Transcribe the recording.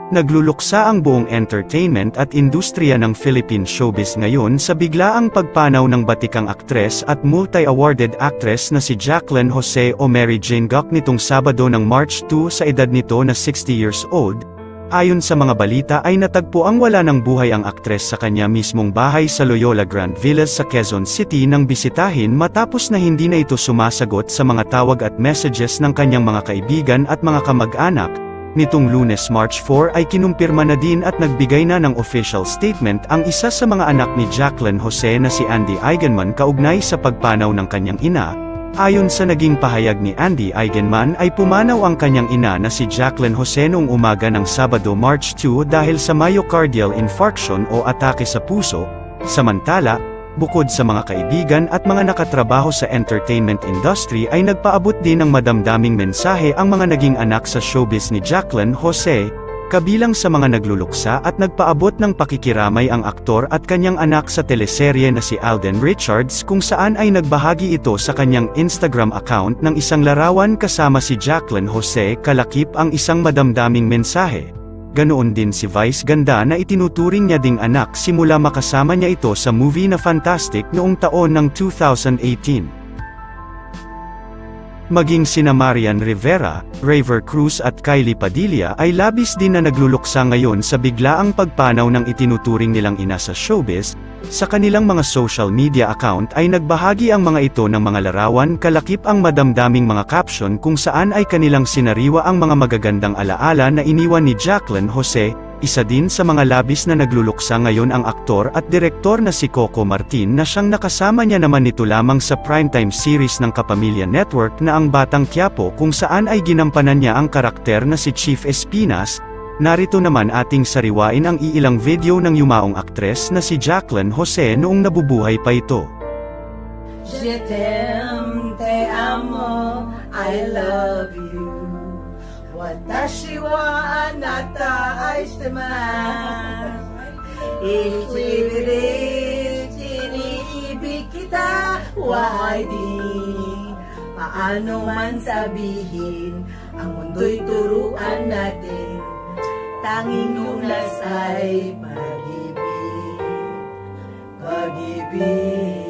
Nagluluksa ang buong entertainment at industriya ng Philippine showbiz ngayon sa biglaang pagpanaw ng batikang aktres at multi-awarded actress na si Jacqueline Jose o Mary Jane Gok nitong Sabado ng March 2 sa edad nito na 60 years old. Ayon sa mga balita ay natagpuang wala ng buhay ang aktres sa kanya mismong bahay sa Loyola Grand Villas sa Quezon City nang bisitahin matapos na hindi na ito sumasagot sa mga tawag at messages ng kanyang mga kaibigan at mga kamag-anak. Nitong Lunes March 4 ay kinumpirma na din at nagbigay na ng official statement ang isa sa mga anak ni Jacqueline Jose na si Andy Eigenman kaugnay sa pagpanaw ng kanyang ina. Ayon sa naging pahayag ni Andy Eigenman ay pumanaw ang kanyang ina na si Jacqueline Jose noong umaga ng Sabado March 2 dahil sa myocardial infarction o atake sa puso. Samantala, bukod sa mga kaibigan at mga nakatrabaho sa entertainment industry ay nagpaabot din ng madamdaming mensahe ang mga naging anak sa showbiz ni Jacqueline Jose, kabilang sa mga nagluluksa at nagpaabot ng pakikiramay ang aktor at kanyang anak sa teleserye na si Alden Richards kung saan ay nagbahagi ito sa kanyang Instagram account ng isang larawan kasama si Jacqueline Jose kalakip ang isang madamdaming mensahe. Ganoon din si Vice Ganda na itinuturing niya ding anak simula makasama niya ito sa movie na Fantastic noong taon ng 2018. Maging sina Marian Rivera, Raver Cruz at Kylie Padilla ay labis din na nagluluksa ngayon sa biglaang pagpanaw ng itinuturing nilang ina sa showbiz. Sa kanilang mga social media account ay nagbahagi ang mga ito ng mga larawan kalakip ang madamdaming mga caption kung saan ay kanilang sinariwa ang mga magagandang alaala na iniwan ni Jacqueline Jose. Isa din sa mga labis na nagluluksa ngayon ang aktor at direktor na si Coco Martin na siyang nakasama niya naman nito lamang sa primetime series ng Kapamilya Network na Ang Batang Quiapo kung saan ay ginampanan niya ang karakter na si Chief Espinas. Narito naman ating sariwain ang iilang video ng yumaong aktres na si Jacqueline Jose noong nabubuhay pa ito. Je t'aime, te amo, I love you. Watashi wa anata aishitemasu. Iniibig kita, why di? Paano man sabihin, ang mundo'y turuan natin. Tanging lunas ay pag-ibig, pag-ibig.